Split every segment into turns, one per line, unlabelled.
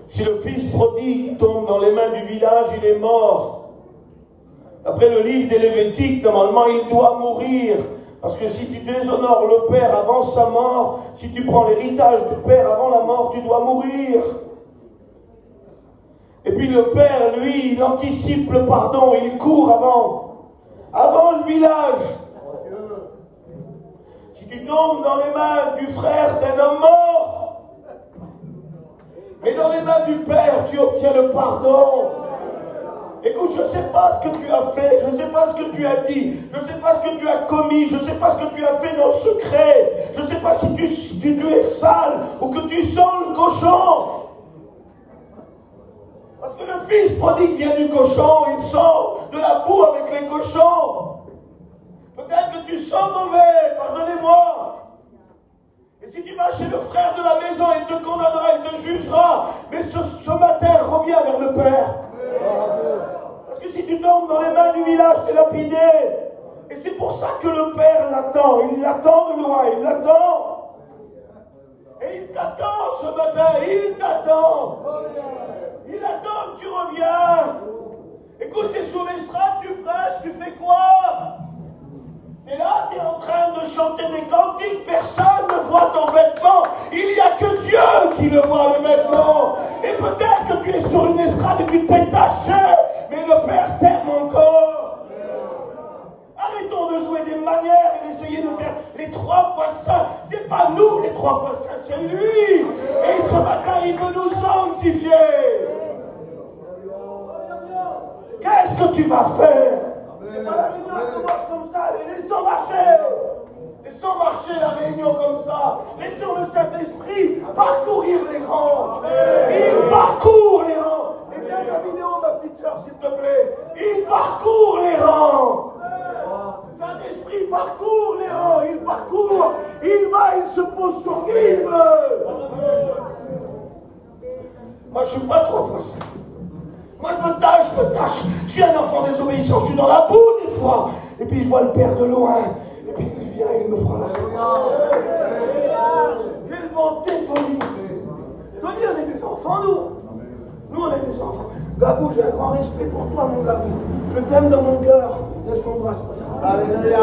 Si le fils prodigue tombe dans les mains du village, il est mort. Après le livre des Lévitiques, normalement, il doit mourir. Parce que si tu déshonores le père avant sa mort, si tu prends l'héritage du père avant la mort, tu dois mourir. Et puis le père, lui, il anticipe le pardon, il court avant le village. Si tu tombes dans les mains du frère d'un homme mort, mais dans les mains du père, tu obtiens le pardon. Écoute, je ne sais pas ce que tu as fait, je ne sais pas ce que tu as dit, je ne sais pas ce que tu as commis, je ne sais pas ce que tu as fait dans le secret, je ne sais pas si tu es sale ou que tu sens le cochon. Parce que le fils prodigue vient du cochon, il sort de la boue avec les cochons. Peut-être que tu sens mauvais, pardonnez-moi. Et si tu vas chez le frère de la maison, il te condamnera, il te jugera. Mais ce matin, reviens vers le Père. Parce que si tu tombes dans les mains du village, tu es lapidé. Et c'est pour ça que le Père l'attend. Il l'attend de loin, il l'attend. Et il t'attend ce matin, il t'attend. Il attend que tu reviens. Écoute, tu es sur l'estrade, tu prêches, tu fais quoi? Tu es là, tu es en train de chanter des cantiques, personne ne voit ton vêtement. Il n'y a que Dieu qui le voit, le vêtement. Et peut-être que tu es sur une estrade et tu t'es taché, mais le Père t'aime encore. Arrêtons de jouer des manières et d'essayer de faire les 3 fois saints. C'est pas nous les 3 fois saints, c'est lui. Et ce matin, il veut nous sanctifier. Qu'est-ce que tu vas faire? C'est pas la réunion, elle commence comme ça. Laissons marcher. Laissons marcher la réunion comme ça. Laissons le Saint-Esprit parcourir les rangs. Il parcourt les rangs. Et bien la vidéo, ma petite soeur, s'il te plaît. Il parcourt les rangs. Saint-Esprit parcourt les rangs. Il parcourt. Il va, il se pose sur qui il veut. Moi, je ne suis pas trop pressé. Moi, je me tâche. Je suis un enfant désobéissant. Je suis dans la boue des fois. Et puis, je vois le Père de loin. Et puis, il vient et il me prend la main. Quelle bonté, Tony. Tony, on est des enfants, nous. Nous, on est des enfants. Gabou, j'ai un grand respect pour toi, mon Gabou. Je t'aime dans mon cœur. Laisse ton bras. Alléluia.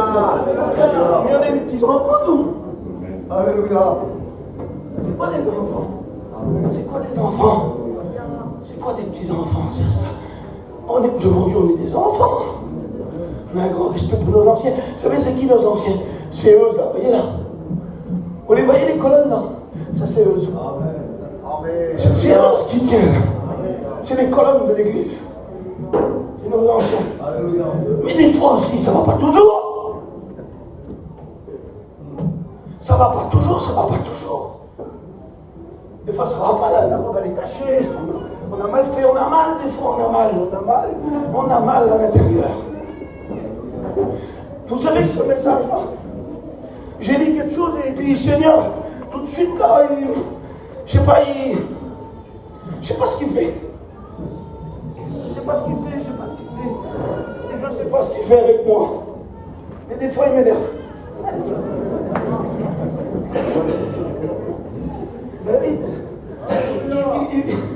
Mais on est des petits enfants, nous. Alléluia. C'est quoi des enfants? C'est quoi des enfants? C'est quoi des petits enfants, c'est ça? On est devant Dieu, on est des enfants. On a un grand respect pour nos anciens. Vous savez, c'est qui nos anciens? C'est eux, là, voyez là. Vous les voyez, les colonnes, là? Ça, c'est eux. C'est eux qui tiennent. C'est les colonnes de l'église. C'est nos anciens. Mais des fois aussi, ça va pas toujours. Ça va pas toujours, ça va pas toujours. Des fois, ça va pas, là, la robe, elle est tachée. On a mal fait, on a mal, des fois, on a mal à l'intérieur. Vous savez, ce message-là, j'ai dit quelque chose et puis, Seigneur, tout de suite, là, je sais pas ce qu'il fait. Je sais pas ce qu'il fait. Et je sais pas ce qu'il fait avec moi. Et des fois, il m'énerve.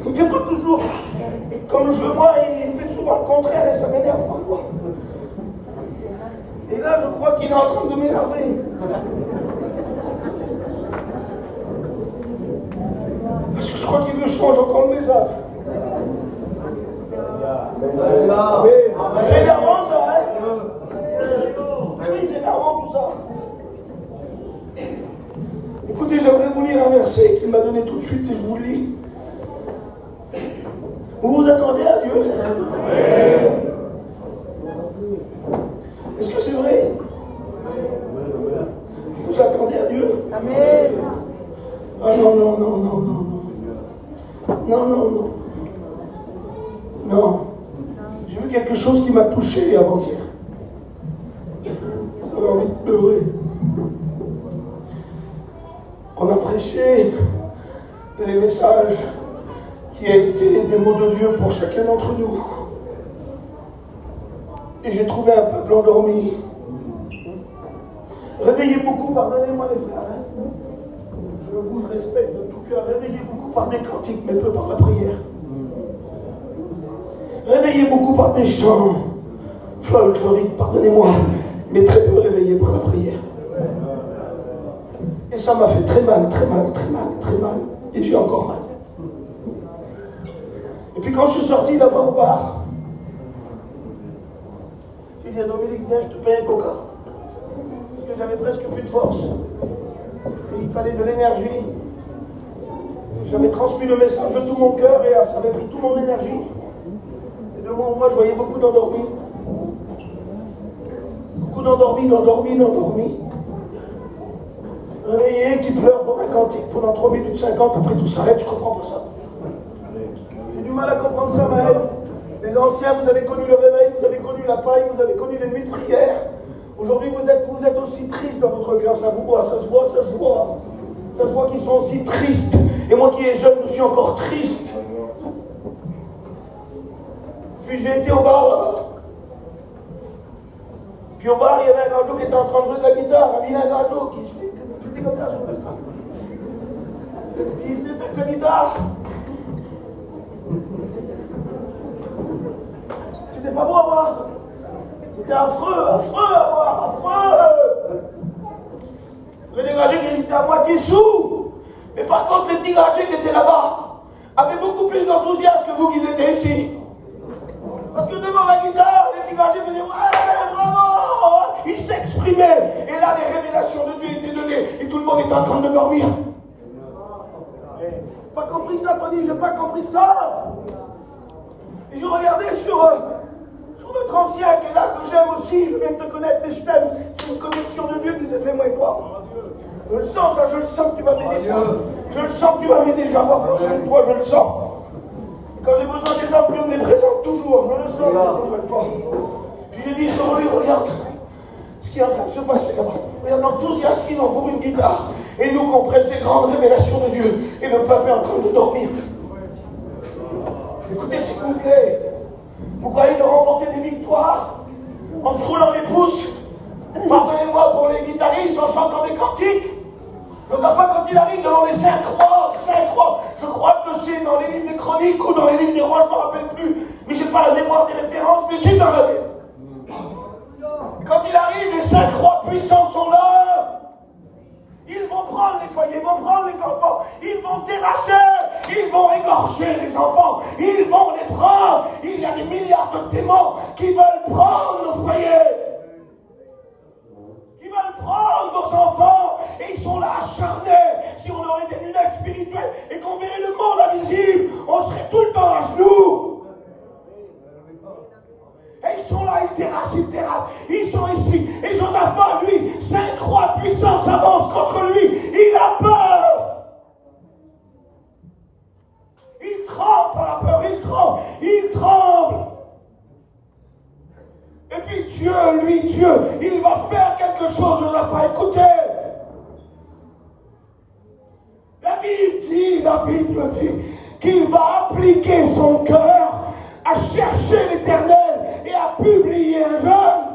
Il ne fait pas toujours comme je veux moi, il fait souvent le contraire et ça m'énerve parfois. Et là, je crois qu'il est en train de m'énerver. Parce que je crois qu'il veut changer encore le message. C'est énervant ça, hein? Oui, c'est énervant tout ça. Écoutez, j'aimerais vous lire un verset qu'il m'a donné tout de suite et je vous le lis. Vous vous attendez à Dieu? Est-ce que c'est vrai? Vous attendez à Dieu? Amen. Ah non. Non. J'ai vu quelque chose qui m'a touché avant-hier. J'avais envie de pleurer. On a prêché les messages qui a été des mots de Dieu pour chacun d'entre nous. Et j'ai trouvé un peuple endormi. Réveillez beaucoup, pardonnez-moi les frères. Je vous respecte de tout cœur. Réveillez beaucoup, par des cantiques, mais peu par la prière. Réveillé beaucoup par des chants folkloriques, pardonnez-moi, mais très peu réveillé par la prière. Et ça m'a fait très mal, très mal, très mal, très mal. Et j'ai encore mal. Et puis quand je suis sorti là-bas au bar, j'ai dit à Dominique, viens, je te paye un coca. Parce que j'avais presque plus de force. Et il fallait de l'énergie. J'avais transmis le message de tout mon cœur et ça avait pris toute mon énergie. Et de moi en moi, je voyais beaucoup d'endormis. Beaucoup d'endormis. Réveillés qui pleurent pour un cantique pendant 3 minutes 50, après tout s'arrête, je ne comprends pas ça. J'ai du mal à comprendre ça, Maël. Les anciens, vous avez connu le réveil, vous avez connu la paille, vous avez connu les nuits de prière. Aujourd'hui, vous êtes aussi tristes dans votre cœur, ça vous voit, ça se voit. Ça se voit qu'ils sont aussi tristes. Et moi qui est jeune, je suis encore triste. Puis j'ai été au bar là-bas. Puis au bar, il y avait un grandeau qui était en train de jouer de la guitare, un vilain grandeau qui se faisait comme ça sur le strade. Il faisait cette guitare. C'était pas beau à voir. C'était affreux à voir, affreux. Le dégagé qui était à moitié sous. Mais par contre, les petits gradés qui étaient là-bas avaient beaucoup plus d'enthousiasme que vous qui étiez ici. Parce que devant la guitare, les petits gradés faisaient ouais, bravo. Ils s'exprimaient. Et là, les révélations de Dieu étaient données. Et tout le monde était en train de dormir. Pas compris ça, Tony, j'ai pas compris ça. Et je regardais sur notre ancien qui est là, que j'aime aussi, je viens de te connaître, mais je t'aime. C'est une commission de Dieu qui s'est fait, moi et toi. Je le sens, ça, je le sens que tu vas m'aider. Je le sens que tu vas m'aider, je vais avoir besoin de toi, je le sens. Et quand j'ai besoin des hommes, Dieu me les présente toujours, je le sens, j'ai besoin de toi. Puis j'ai dit, Soroli, regarde ce qui est en train de se passer là-bas. Regarde l'enthousiasme qu'ils ont pour une guitare. Et nous qu'on prêche des grandes révélations de Dieu. Et le peuple est en train de dormir. Écoutez, s'il vous plaît, vous croyez de remporter des victoires en se roulant les pouces? Pardonnez-moi pour les guitaristes en chantant des cantiques. Nos enfants, quand ils arrivent devant les Saint Croix, je crois que c'est dans les livres des chroniques ou dans les livres des rois, je ne me rappelle plus, mais je n'ai pas la mémoire des références, mais c'est dans la Bible. Quand il arrive, les Saint Croix puissants sont là. Ils vont prendre les foyers, ils vont prendre les enfants, ils vont terrasser, ils vont égorger les enfants, ils vont les prendre. Il y a des milliards de démons qui veulent prendre nos foyers, qui veulent prendre nos enfants, et ils sont là acharnés. Si on aurait des lunettes spirituelles et qu'on verrait le monde invisible, on serait tout le temps à genoux. Et ils sont là, ils terrassent, ils sont ici. Et Josaphat, lui, 5 rois puissants s'avancent contre lui. Il a peur. Il tremble par la peur, il tremble. Et puis Dieu, il va faire quelque chose, Josaphat. Écoutez, la Bible dit qu'il va appliquer son cœur à chercher l'Éternel et à publier un jeûne.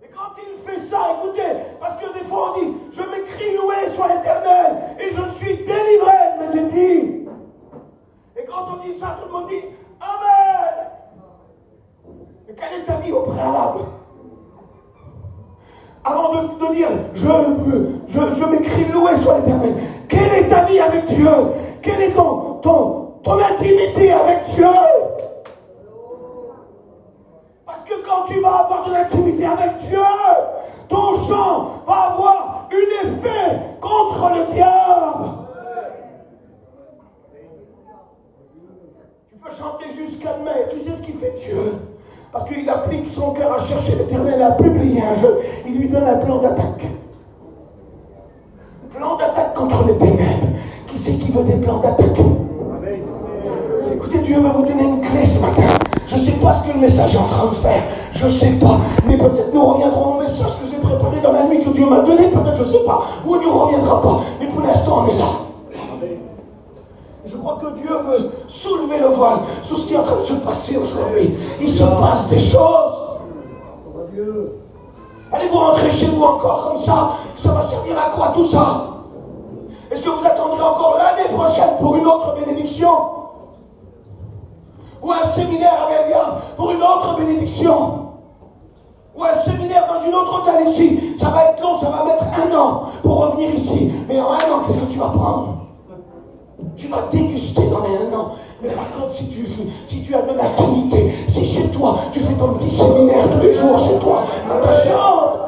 Et quand il fait ça, écoutez, parce que des fois on dit, je m'écris loué soit l'Éternel et je suis délivré de mes ennemis. Et quand on dit ça, tout le monde dit, Amen. Mais quelle est ta vie au préalable? Avant de dire, je m'écris loué soit l'Éternel, quelle est ta vie avec Dieu? Quelle est ton intimité avec Dieu? Parce que quand tu vas avoir de l'intimité avec Dieu, ton chant va avoir un effet contre le diable. Tu peux chanter jusqu'à demain, tu sais ce qu'il fait Dieu? Parce qu'il applique son cœur à chercher l'Éternel, à publier un jeu. Il lui donne un plan d'attaque. Plan d'attaque contre les ténèbres. Qui c'est qui veut des plans d'attaque? Écoutez, Dieu va vous donner une clé ce matin. Je ne sais pas ce que le message est en train de faire. Je ne sais pas. Mais peut-être nous reviendrons au message que j'ai préparé dans la nuit que Dieu m'a donné. Peut-être, je ne sais pas. Ou il ne reviendra pas. Mais pour l'instant, on est là. Je crois que Dieu veut soulever le voile sur ce qui est en train de se passer aujourd'hui. Il se passe des choses. Allez-vous rentrer chez vous encore comme ça? Ça va servir à quoi tout ça? Est-ce que vous attendrez encore l'année prochaine pour une autre bénédiction? Ou un séminaire à Bellegarde pour une autre bénédiction? Ou un séminaire dans une autre hôtel ici? Ça va être long, ça va mettre 1 an pour revenir ici. Mais en 1 an, qu'est-ce que tu vas prendre? Tu vas déguster dans les 1 an. Mais par contre, si tu as de la dignité, si chez toi, tu fais ton petit séminaire tous les jours chez toi, dans ta chambre,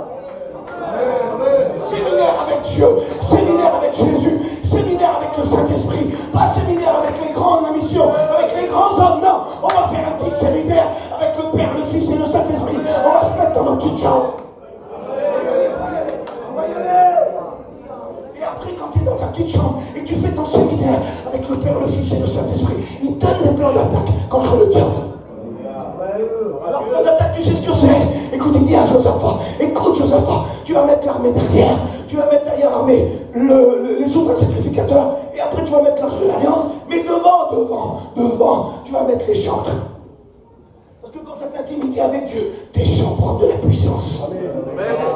séminaire avec Dieu, séminaire avec Jésus, séminaire avec le Saint-Esprit, pas séminaire avec les grands de la mission, avec les grands hommes, non. On va faire un petit séminaire avec le Père, le Fils et le Saint-Esprit. On va se mettre dans nos petites chambres. On va y aller. Et après, quand tu es dans ta petite chambre et tu fais ton séminaire avec le Père, le Fils et le Saint-Esprit, ils donnent des plans d'attaque contre le diable. Alors, plan d'attaque, tu sais ce que c'est? Écoute, il dit à Josaphat, écoute Josaphat, tu vas mettre l'armée derrière, tu vas mettre derrière l'armée les souverains sacrificateurs, et après tu vas mettre l'arche de l'Alliance, mais devant, tu vas mettre les chantres. Parce que quand tu as de l'intimité avec Dieu, tes chants prennent de la puissance.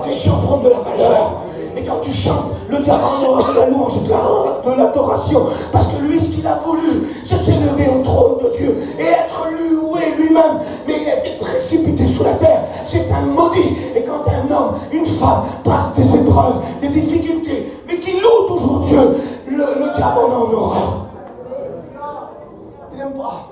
Tes chants prennent de la valeur. Et quand tu chantes, le diable en aura de la louange, de l'adoration. Parce que lui, ce qu'il a voulu, c'est s'élever au trône de Dieu et être loué lui-même. Mais il a été précipité sous la terre. C'est un maudit. Et quand un homme, une femme passe des épreuves, des difficultés, mais qui loue toujours Dieu, le diable en aura. Il n'aime pas.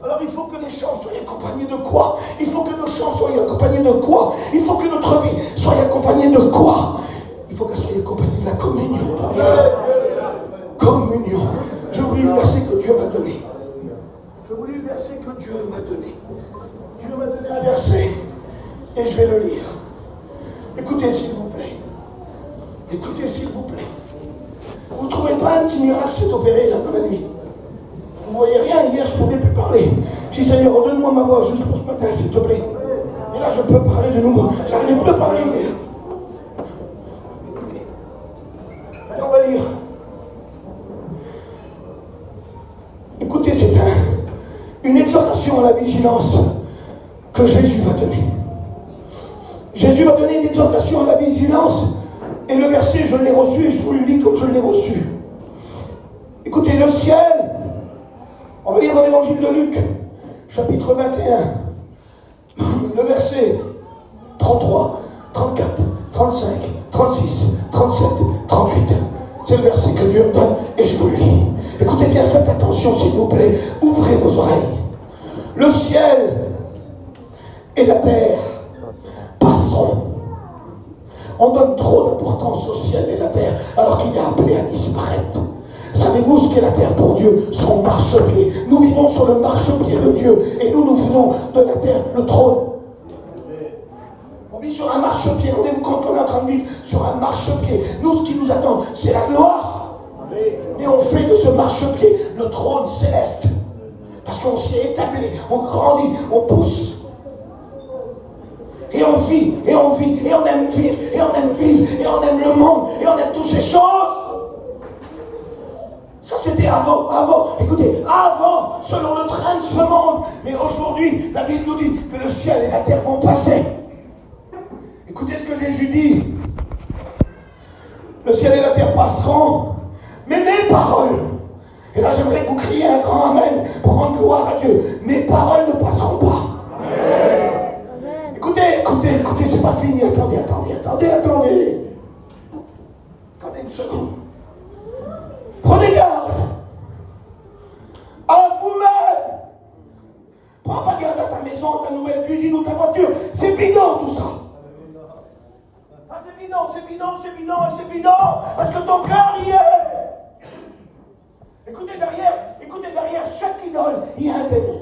Alors il faut que les chants soient accompagnés de quoi? Il faut que nos chants soient accompagnés de quoi? Il faut que notre vie soit accompagnée de quoi? Il faut qu'elle soit accompagnée de la communion de Dieu. Communion. Je vous lis le verset que Dieu m'a donné. Je vous lis le verset que Dieu m'a donné. Dieu m'a donné un verset et je vais le lire. Écoutez s'il vous plaît. Écoutez s'il vous plaît. Vous ne trouvez pas un petit miracle s'est opéré là dans la nuit? Vous ne voyez rien, hier je ne pouvais plus parler. J'ai dit Seigneur, redonne-moi ma voix juste pour ce matin, s'il te plaît. Et là je peux parler de nouveau. J'arrivais plus à parler hier. Allez, on va lire. Écoutez, c'est une exhortation à la vigilance que Jésus va donner. Jésus va donner une exhortation à la vigilance. Et le verset, je l'ai reçu et je vous le lis comme je l'ai reçu. Écoutez, le ciel. On va lire dans l'évangile de Luc, chapitre 21, le verset 33, 34, 35, 36, 37, 38. C'est le verset que Dieu me donne et je vous le lis. Écoutez bien, faites attention s'il vous plaît, ouvrez vos oreilles. Le ciel et la terre passeront. On donne trop d'importance au ciel et la terre alors qu'il est appelé à disparaître. Savez-vous ce qu'est la terre pour Dieu? Son marchepied. Nous vivons sur le marchepied de Dieu et nous faisons de la terre le trône. On vit sur un marchepied. Rendez-vous compte qu'on est en train de vivre sur un marchepied. Nous, ce qui nous attend, c'est la gloire. Et on fait de ce marchepied le trône céleste. Parce qu'on s'y est établi, on grandit, on pousse. Et on vit, et on vit, et on aime vivre, et on aime vivre, et on aime le monde, et on aime toutes ces choses. Ça c'était avant, écoutez, avant, selon le train de ce monde. Mais aujourd'hui, la Bible nous dit que le ciel et la terre vont passer. Écoutez ce que Jésus dit. Le ciel et la terre passeront, mais mes paroles, et là j'aimerais que vous criez un grand amen pour rendre gloire à Dieu, mes paroles ne passeront pas. Amen. Écoutez, c'est pas fini, attendez. Attendez une seconde. Prenez garde à vous-même. Prends pas garde à ta maison, ta nouvelle cuisine ou ta voiture. C'est bidon tout ça. Ah, c'est bidon. Parce que ton cœur y est. Écoutez, derrière chaque idole, il y a un démon.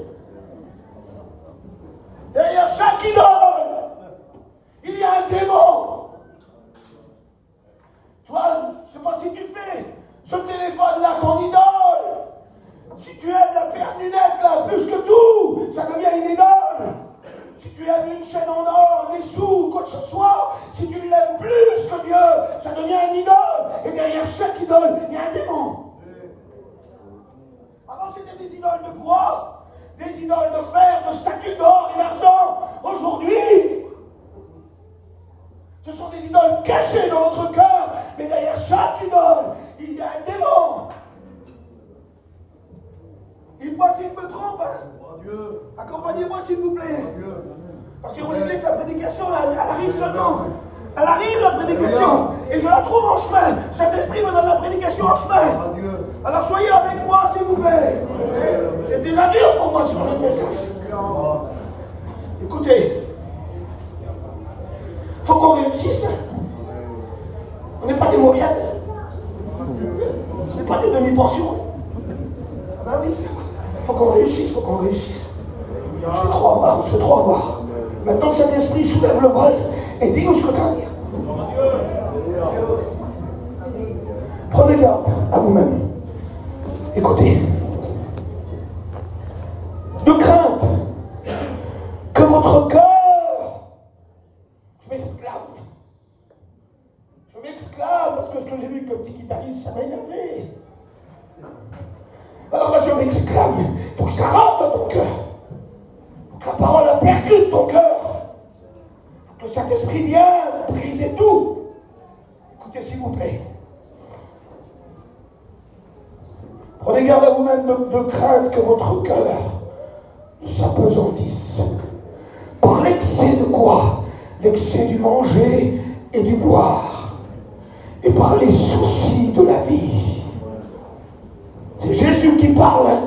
Derrière chaque idole, il y a un démon. Toi, je ne sais pas si tu fais ce téléphone-là, ton idole. Si tu aimes la paire de lunettes, là, plus que tout, ça devient une idole. Si tu aimes une chaîne en or, des sous, quoi que ce soit, si tu l'aimes plus que Dieu, ça devient une idole. Et derrière chaque idole, il y a un démon. Avant, c'était des idoles de bois, des idoles de fer, de statues d'or et d'argent. Aujourd'hui, ce sont des idoles cachées dans notre cœur. Mais derrière chaque idole, il y y a un démon. Dites-moi si je me trompe. Accompagnez-moi s'il vous plaît. Parce que vous voyez que la prédication, elle arrive seulement. Elle arrive la prédication. Et je la trouve en chemin. Cet esprit me donne la prédication en chemin. Alors soyez avec moi s'il vous plaît. C'est déjà dur pour moi de changer de message. Écoutez, il faut qu'on réussisse. On n'est pas des mauviettes. On n'est pas des demi-portions. Ah ben oui, il faut qu'on réussisse, il faut qu'on réussisse. On se fait trop avoir, on se fait trop avoir. Maintenant, cet esprit soulève le vol et dis-nous ce que tu as à dire. Prenez garde à vous-même. Écoutez. De crainte que votre cœur, je m'exclame parce que ce que j'ai vu avec le petit guitariste, ça m'a énervé. Alors là, je m'exclame. Il faut que ça rentre dans ton cœur. Il faut que la parole la percute ton cœur. Il faut que le Saint-Esprit vienne briser tout. Écoutez, s'il vous plaît. Prenez garde à vous-même de crainte que votre cœur ne s'apesantisse. Par l'excès de quoi? L'excès du manger et du boire. Et par les soucis de la vie. C'est Jésus qui parle. Hein?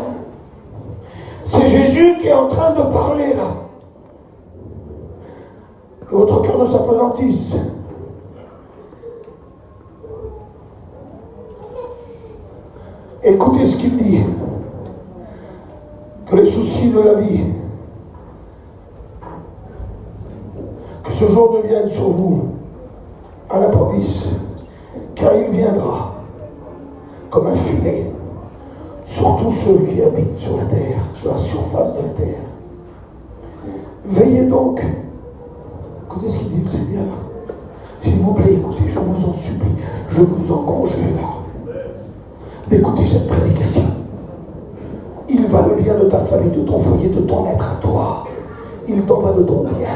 C'est Jésus qui est en train de parler là. Que votre cœur ne s'apesantisse. Écoutez ce qu'il dit. Que les soucis de la vie, que ce jour ne vienne sur vous à l'improviste, car il viendra comme un filet sur tous ceux qui habitent sur la terre, sur la surface de la terre. Veillez donc. Écoutez ce qu'il dit le Seigneur. S'il vous plaît, écoutez, je vous en supplie, je vous en conjure d'écouter cette prédication. Il va le bien de ta famille, de ton foyer, de ton être à toi. Il t'en va de ton bien.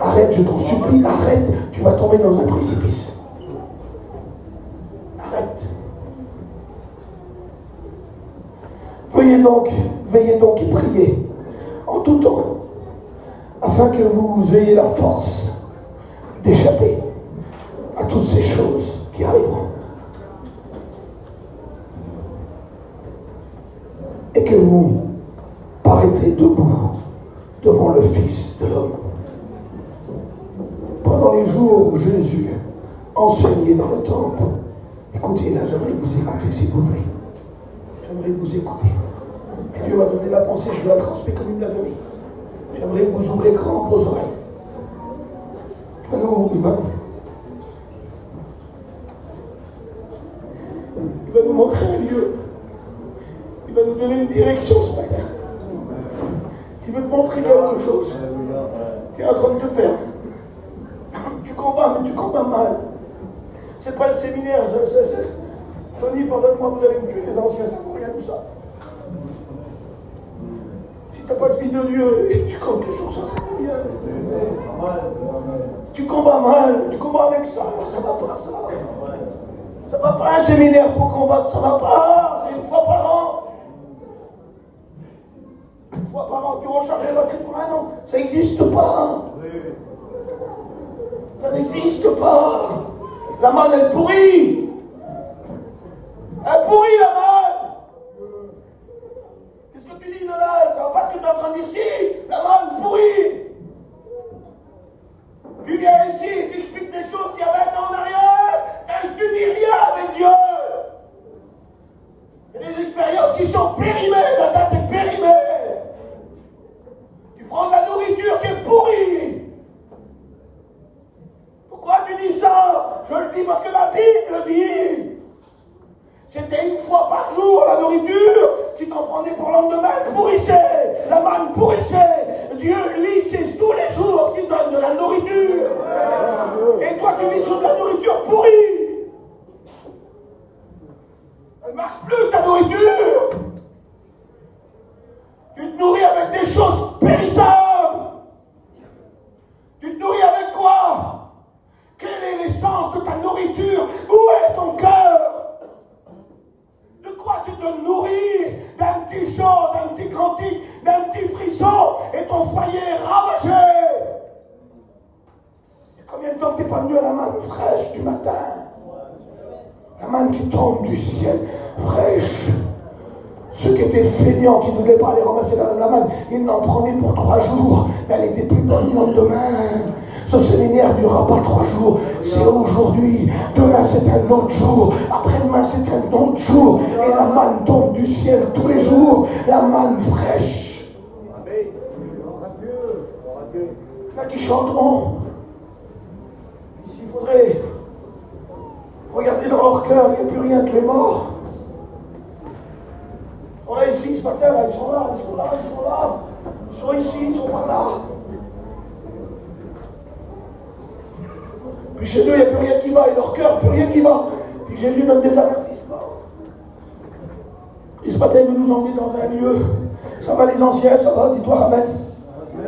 Arrête, je t'en supplie, arrête. Tu vas tomber dans un précipice. Arrête. Veillez donc et priez en tout temps, afin que vous ayez la force d'échapper à toutes ces choses qui arriveront. Et que vous paraîtrez debout devant le Fils de l'homme. Pendant les jours où Jésus enseignait dans le temple, écoutez, là, j'aimerais vous écouter, s'il vous plaît. J'aimerais vous écouter. Et Dieu m'a donné la pensée, je la transmets comme il me l'a donnée. J'aimerais que vous ouvrez grand vos oreilles. Alors, il va nous montrer un lieu. Il va nous donner une direction ce matin. Il veut te montrer quelque chose. Tu es en train de te perdre. Tu combats, mais tu combats mal. C'est pas le séminaire. Tony, pardonne-moi, vous allez me tuer les anciens, ça vaut rien tout ça. Si tu n'as pas de vie de Dieu et tu comptes sur ça, ça vaut rien. Tu combats mal, tu combats avec ça, ça va pas ça. Ça va pas un séminaire pour combattre, ça va pas. C'est une fois par an. Une fois par an, tu recharges la batterie pour un an. Ça n'existe pas. Ça n'existe pas. La manne, elle pourrit. Elle pourrit, la manne. Qu'est-ce que tu dis, Donald? Ça va pas ce que tu es en train de dire? Si, la manne pourrit. Tu viens ici et tu expliques des choses qu'il y avait un an en arrière. Je ne dis rien avec Dieu. Il y a des expériences qui sont périmées. La date est périmée. Tu prends de la nourriture qui est pourrie. Pourquoi tu dis ça? Je le dis parce que la Bible dit. C'était une fois par jour la nourriture. Si tu en prenais pour le lendemain, elle pourrissait. La manne pourrissait. Dieu, lui, c'est tous les jours qu'il donne de la nourriture. Et toi, tu vis sur de la nourriture pourrie. Elle ne marche plus, ta nourriture. Tu te nourris avec des choses périssables. Tu te nourris avec quoi? Quel est l'essence de ta nourriture? Où est ton cœur? ton foyer est ravagé. Et combien de temps que tu n'es pas venu à la manne fraîche du matin? La manne qui tombe du ciel, fraîche. Ceux qui étaient feignants, qui ne voulaient pas aller ramasser la manne, ils n'en prenaient pour 3 jours, mais elle était plus bonne le lendemain. Ce séminaire ne durera pas 3 jours, c'est aujourd'hui. Demain c'est un autre jour, après-demain c'est un autre jour. Et la manne tombe du ciel tous les jours, la manne fraîche. Là qui chanteront, s'il faudrait regarder dans leur cœur, il n'y a plus rien, tout est mort. On est ici ce matin, là, ils sont là, ils sont là, ils sont là. Ils sont ici, ils sont par là. Puis chez eux, il n'y a plus rien qui va, et leur cœur, plus rien qui va. Puis Jésus donne des avertissements. Et ce matin, il veut nous emmener dans un lieu. Ça va les anciens, ça va, dis-toi Amen.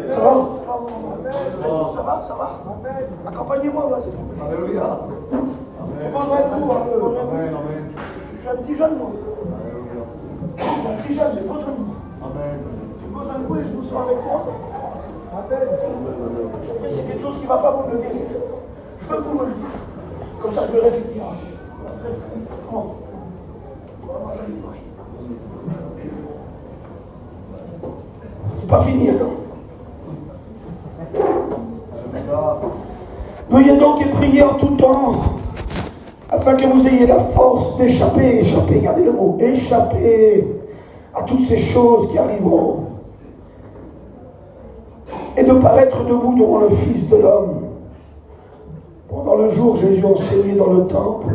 Ça va? Ça va, ça va. Accompagnez-moi, là, s'il vous plaît. Alléluia. J'ai besoin de vous, je suis un petit jeune, moi. Je suis un petit jeune, j'ai besoin de vous. J'ai besoin de vous et je vous sens avec moi. Après, c'est quelque chose qui ne va pas vous le dire. Je veux que vous me le dites. Comme ça, je le réfléchis. Comment? Ça lui prie. C'est pas fini, attends. Veuillez donc et prier en tout temps, afin que vous ayez la force d'échapper, gardez le mot, échapper à toutes ces choses qui arriveront, et de paraître debout devant le Fils de l'homme. Pendant le jour, Jésus enseignait dans le temple,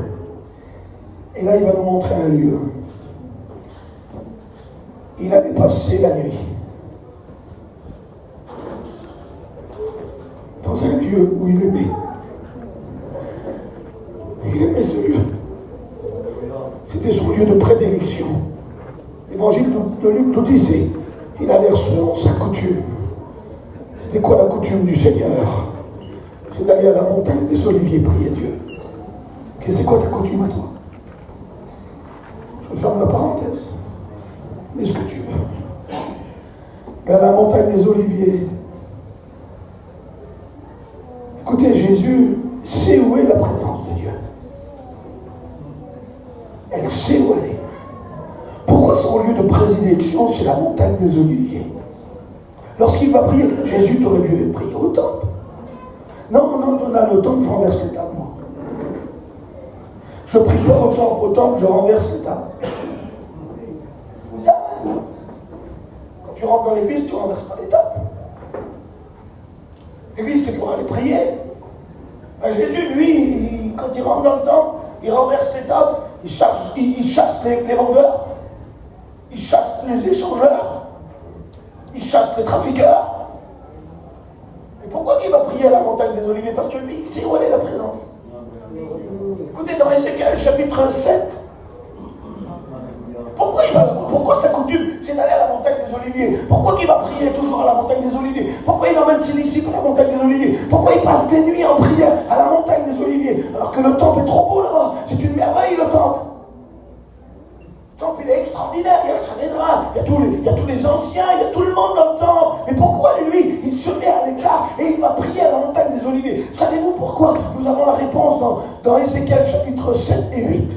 et là il va nous montrer un lieu. Il avait passé la nuit dans un lieu où il aimait. Il aimait ce lieu. C'était son lieu de prédilection. L'évangile de Luc nous disait, il allait selon sa coutume. C'était quoi la coutume du Seigneur? C'est d'aller à la montagne des Oliviers prier Dieu. C'est quoi ta coutume à toi? Je ferme la parenthèse. Mais ce que tu veux. Et à la montagne des Oliviers. Écoutez, Jésus sait où est la présence de Dieu. Elle sait où elle est. Pourquoi son lieu de prédilection, c'est la montagne des Oliviers? Lorsqu'il va prier, Jésus aurait dû prier au temple. Non, dans le temple, je renverse les tables, moi. Je prie pas au temple, je renverse les tables. Vous savez, quand tu rentres dans l'église, tu renverses pas les tables. L'église, c'est pour aller prier. Jésus, lui, quand il rentre dans le temple, il renverse les tables, il chasse les vendeurs, il chasse les échangeurs, il chasse les trafiqueurs. Et pourquoi il va prier à la montagne des Oliviers? Parce que lui, il sait où elle est la présence. Écoutez, dans Ézéchiel, chapitre 7, pourquoi sa coutume, c'est d'aller à la montagne des Oliviers? Pourquoi il va prier toujours à la montagne des Oliviers? Pourquoi il emmène ses disciples à la montagne des Oliviers? Pourquoi il passe des nuits en prière à la montagne des Oliviers? Alors que le temple est trop beau là-bas. C'est une merveille, le temple. Le temple, il est extraordinaire. Il y a le Sanhédrin, il y a tous les anciens, il y a tout le monde dans le temple. Mais pourquoi lui, il se met à l'écart et il va prier à la montagne des Oliviers? Savez-vous pourquoi? Nous avons la réponse dans Ézéchiel chapitre 7 et 8.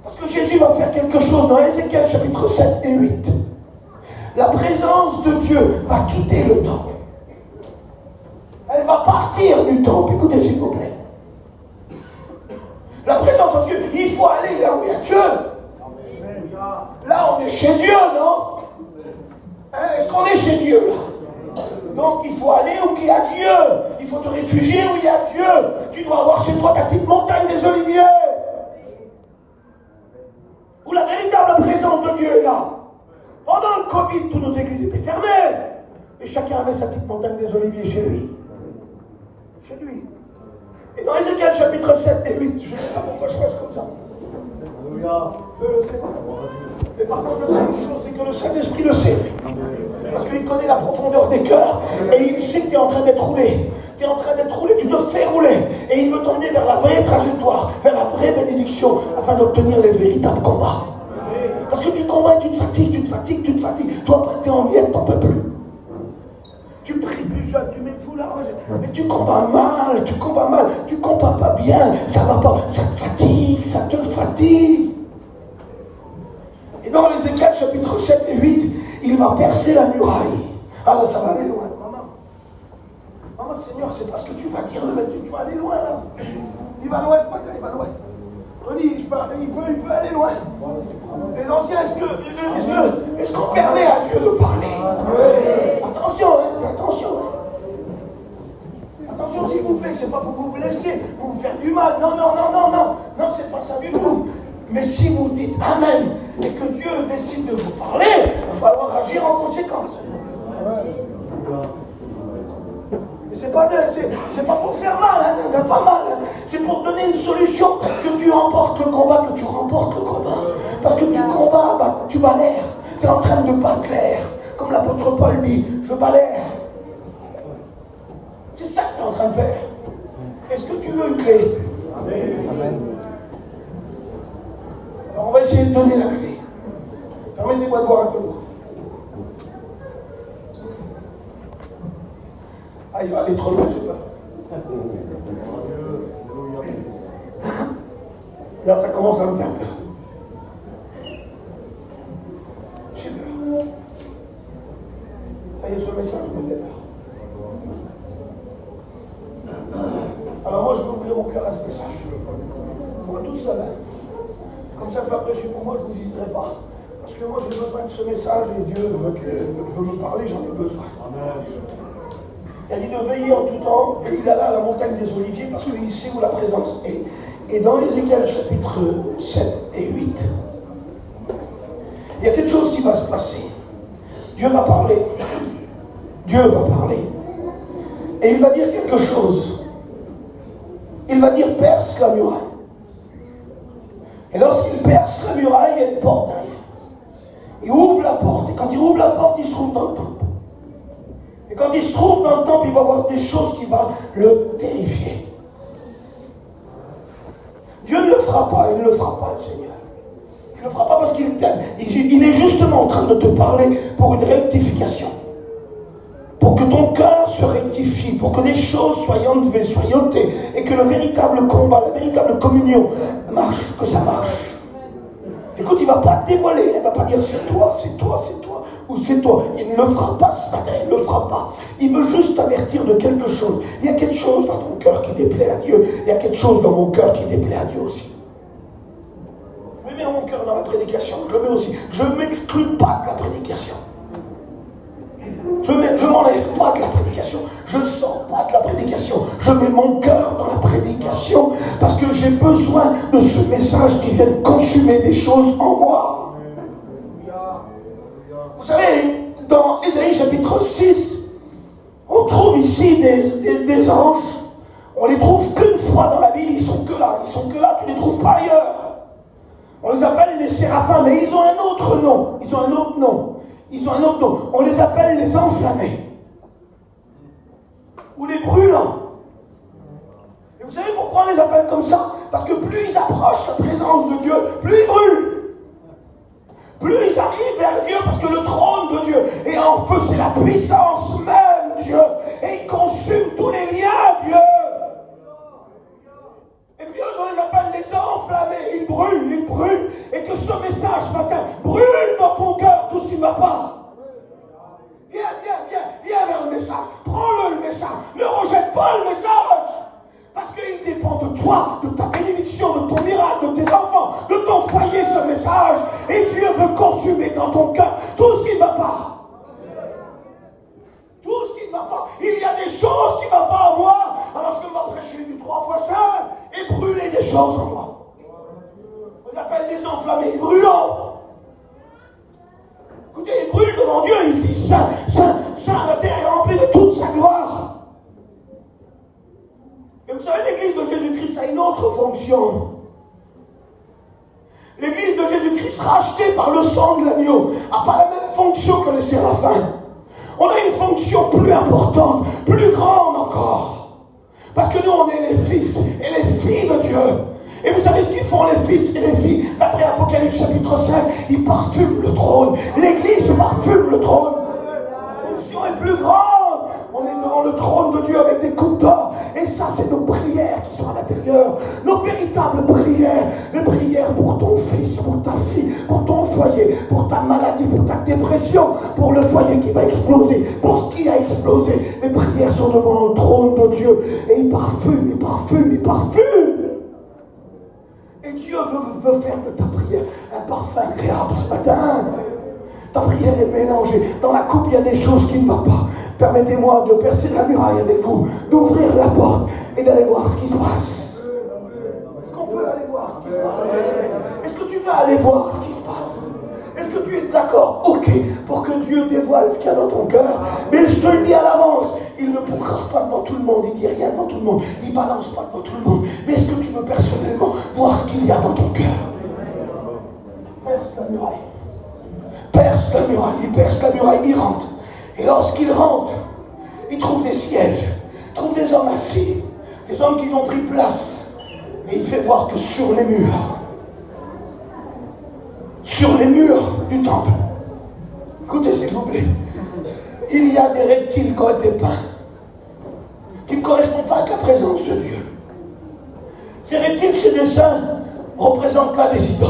Parce que Jésus va faire quelque chose dans Ézéchiel chapitre 7 et 8. La présence de Dieu va quitter le temple. Elle va partir du temple. Écoutez s'il vous plaît. La présence, parce qu'il faut aller là où il y a Dieu. Là on est chez Dieu, non? Est-ce qu'on est chez Dieu là? Donc il faut aller où il y a Dieu. Il faut te réfugier où il y a Dieu. Tu dois avoir chez toi ta petite montagne des Oliviers. Où la véritable présence de Dieu est là. Pendant le Covid, toutes nos églises étaient fermées. Et chacun avait sa petite montagne des Oliviers chez lui. Chez lui. Et dans Ézéchiel chapitre 7 et 8, je ne sais pas pourquoi je fasse comme ça. Je ne sais pas. Mais par contre, je sais une chose, c'est que le Saint-Esprit le sait. Parce qu'il connaît la profondeur des cœurs et il sait que tu es en train d'être roulé. Tu es en train d'être roulé, tu te fais rouler. Et il veut t'emmener vers la vraie trajectoire, vers la vraie bénédiction, afin d'obtenir les véritables combats. Parce que tu combats, tu te fatigues. Toi, tu es en miettes, t'en peux plus. Tu pries plus jeune, tu mets le foulard, mais tu combats mal, tu combats pas bien, ça va pas, ça te fatigue. Et dans l'Ézéchiel chapitre 7 et 8, il va percer la muraille. Alors ça va aller loin, maman, Seigneur, c'est parce que tu vas dire, tu vas aller loin là. Il va loin ce matin, il va loin. Il peut aller loin. Les anciens, est-ce qu'on permet à Dieu de parler? Attention s'il vous plaît, c'est pas pour vous blesser, pour vous faire du mal. Non, c'est pas ça du tout. Mais si vous dites Amen et que Dieu décide de vous parler, il va falloir agir en conséquence. C'est pas pour faire mal, pas mal. C'est pour donner une solution, que tu remportes le combat, Parce que tu combats, tu bats l'air. Tu es en train de battre l'air. Comme l'apôtre Paul dit, je bats l'air. C'est ça que tu es en train de faire. Est-ce que tu veux huer? Amen. Alors on va essayer de donner la clé. Permettez-moi de boire un peu d'eau. Ah, il va aller trop loin, j'ai peur. Là, ça commence à me faire peur. J'ai peur. Ça y est, ce message me fait peur. Alors moi, je vais ouvrir mon cœur à ce message. Moi, tout seul. Comme ça, je vais prêcher pour moi, je ne vous dirai pas. Parce que moi, j'ai besoin de ce message et Dieu veut me parler, j'en ai besoin. Amen. Il a dit de veiller en tout temps, et il alla à la montagne des Oliviers parce qu'il sait où la présence est. Et dans Ézéchiel chapitre 7 et 8, il y a quelque chose qui va se passer. Dieu va parler. Et il va dire quelque chose. Il va dire perce la muraille. Et lorsqu'il perce la muraille, il y a une porte derrière. Il ouvre la porte. Et quand il ouvre la porte, il se trouve dans le temple. Et quand il se trouve dans le temple, il va voir des choses qui vont le terrifier. Dieu ne le fera pas, il ne le fera pas, le Seigneur. Il ne le fera pas parce qu'il t'aime. Il est justement en train de te parler pour une rectification. Pour que ton cœur se rectifie, pour que les choses soient enlevées, soient ôtées, et que le véritable combat, la véritable communion marche, que ça marche. Écoute, il ne va pas te dévoiler, il ne va pas dire c'est toi, ou c'est toi. Il ne le fera pas ce matin, il ne le fera pas. Il veut juste t'avertir de quelque chose. Il y a quelque chose dans ton cœur qui déplaît à Dieu, il y a quelque chose dans mon cœur qui déplaît à Dieu aussi. Je mets mon cœur dans la prédication, je le mets aussi. Je ne m'exclus pas de la prédication. Je ne m'enlève pas de la prédication. Je ne sors pas de la prédication. Je mets mon cœur dans la prédication parce que j'ai besoin de ce message qui vienne consumer des choses en moi. Vous savez, dans Ésaïe chapitre 6, on trouve ici des anges. On les trouve qu'une fois dans la Bible. Ils sont que là, tu ne les trouves pas ailleurs. On les appelle les séraphins, mais ils ont un autre nom. On les appelle les enflammés. Ou les brûlants. Et vous savez pourquoi on les appelle comme ça? Parce que plus ils approchent la présence de Dieu, plus ils brûlent. Plus ils arrivent vers Dieu, parce que le trône de Dieu est en feu, c'est la puissance même, Dieu. Et il consume tous les liens, Dieu. Et puis eux, on les appelle les enflammés. Ils brûlent. Et que ce message ce matin brûle dans ton cœur tout ce qui ne va pas. Viens vers le message. Prends-le message. Ne rejette pas le message. Parce qu'il dépend de toi, de ta bénédiction, de ton miracle, de tes enfants, de ton foyer, ce message. Et Dieu veut consumer dans ton cœur tout ce qui ne va pas. Tout ce qui ne va pas. Il y a des choses qui ne vont pas en moi. Alors je vais prêcher du 3 fois 5 et brûler des choses en moi. On appelle les enflammés, brûlants. Écoutez, il brûle devant Dieu, il dit Saint, la terre est remplie de toute sa gloire. Et vous savez, l'église de Jésus-Christ a une autre fonction. L'église de Jésus-Christ, rachetée par le sang de l'agneau, n'a pas la même fonction que les séraphins. On a une fonction plus importante, plus grande encore. Parce que nous, on est les fils et les filles de Dieu. Et vous savez ce qu'ils font les fils et les filles? D'après Apocalypse chapitre 5, ils parfument le trône. L'Église parfume le trône. La fonction est plus grande. On est devant le trône de Dieu avec des coupes d'or. Et ça, c'est nos prières qui sont à l'intérieur. Nos véritables prières. Les prières pour ton fils, pour ta fille, pour ton foyer, pour ta maladie, pour ta dépression, pour le foyer qui va exploser, pour ce qui a explosé. Les prières sont devant le trône de Dieu. Et il parfume, il parfume, il parfume. Et Dieu veut faire de ta prière un parfum agréable ce matin. Ta prière est mélangée. Dans la coupe, il y a des choses qui ne vont pas. Permettez-moi de percer la muraille avec vous, d'ouvrir la porte et d'aller voir ce qui se passe. Est-ce qu'on peut aller voir ce qui se passe? Est-ce que tu vas aller voir ce qui se passe? Est-ce que tu es d'accord? Ok, pour que Dieu dévoile ce qu'il y a dans ton cœur. Mais je te le dis à l'avance, il ne poucrave pas devant tout le monde, il ne dit rien devant tout le monde, il ne balance pas devant tout le monde. Mais est-ce que tu veux personnellement voir ce qu'il y a dans ton cœur? Perce la muraille. Perce la muraille, il perce la muraille, il rentre. Et lorsqu'il rentre, il trouve des sièges, il trouve des hommes assis, des hommes qui ont pris place. Et il fait voir que sur les murs du temple, écoutez s'il vous plaît, il y a des reptiles qui ont été peints, qui ne correspondent pas à la présence de Dieu. Ces reptiles, ces dessins, représentent là des idoles.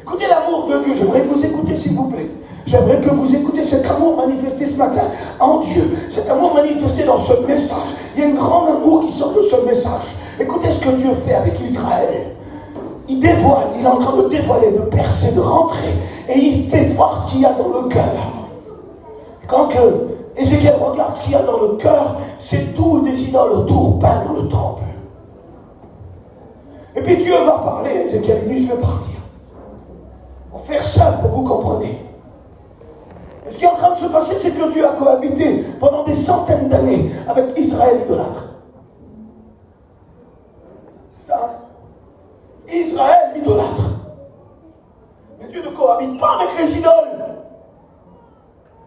Écoutez l'amour de Dieu, j'aimerais que vous écoutez s'il vous plaît. J'aimerais que vous écoutez cet amour manifesté ce matin en Dieu, cet amour manifesté dans ce message. Il y a un grand amour qui sort de ce message. Écoutez ce que Dieu fait avec Israël. Il dévoile, il est en train de dévoiler, de percer, de rentrer, et il fait voir ce qu'il y a dans le cœur. Quand Ézéchiel regarde ce qu'il y a dans le cœur, c'est tout des idoles autour, peints dans le temple. Et puis Dieu va parler à Ézéchiel, il dit je vais partir. Pour faire simple, vous comprenez. Et ce qui est en train de se passer, c'est que Dieu a cohabité pendant des centaines d'années avec Israël idolâtre. C'est ça. Israël idolâtre. Mais Dieu ne cohabite pas avec les idoles.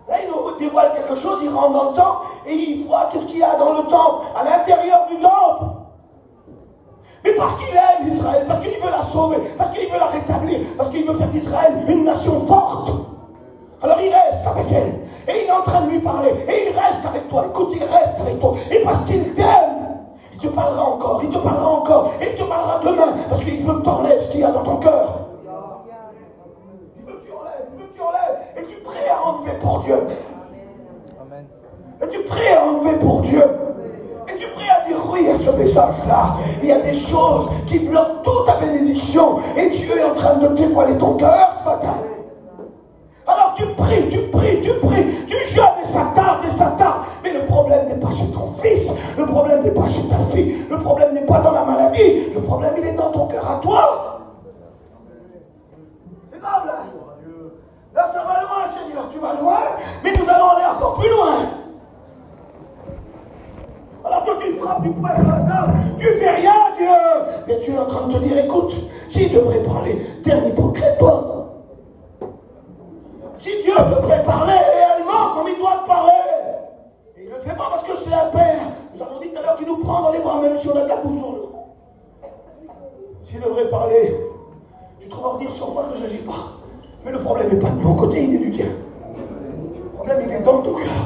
Là, il nous dévoile quelque chose, il rentre dans le temple et il voit qu'est-ce qu'il y a dans le temple, à l'intérieur du temple. Mais parce qu'il aime Israël, parce qu'il veut la sauver, parce qu'il veut la rétablir, parce qu'il veut faire d'Israël une nation forte. Alors il reste avec elle, et il est en train de lui parler, et il reste avec toi, écoute, il reste avec toi, et parce qu'il t'aime, il te parlera encore, il te parlera encore, et il te parlera demain, parce qu'il veut que tu enlèves ce qu'il y a dans ton cœur. Il veut que tu enlèves, et tu es prêt à enlever pour Dieu. Amen. Et tu es prêt à enlever pour Dieu. Et tu es prêt à dire oui à ce message-là. Il y a des choses qui bloquent toute ta bénédiction, et Dieu est en train de dévoiler ton cœur ce matin. Alors tu pries, tu jeûnes et ça tarde, mais le problème n'est pas chez ton fils, le problème n'est pas chez ta fille, le problème n'est pas dans la maladie, le problème il est dans ton cœur à toi. C'est grave là. Là ça va loin Seigneur, tu vas loin, mais nous allons aller encore plus loin. Alors toi tu frappes du poing sur la table, tu fais rien Dieu, mais tu es en train de te dire écoute, s'il devrait parler, t'es un hypocrite toi. Si Dieu devrait parler réellement comme il doit te parler, et il ne le fait pas parce que c'est un père. Nous avons dit tout à l'heure qu'il nous prend dans les bras même si on a de la boue sur nous. S'il devrait parler, tu te vas dire sur moi que je n'agis pas. Mais le problème n'est pas de mon côté, il est du tien. Le problème il est dans ton cœur.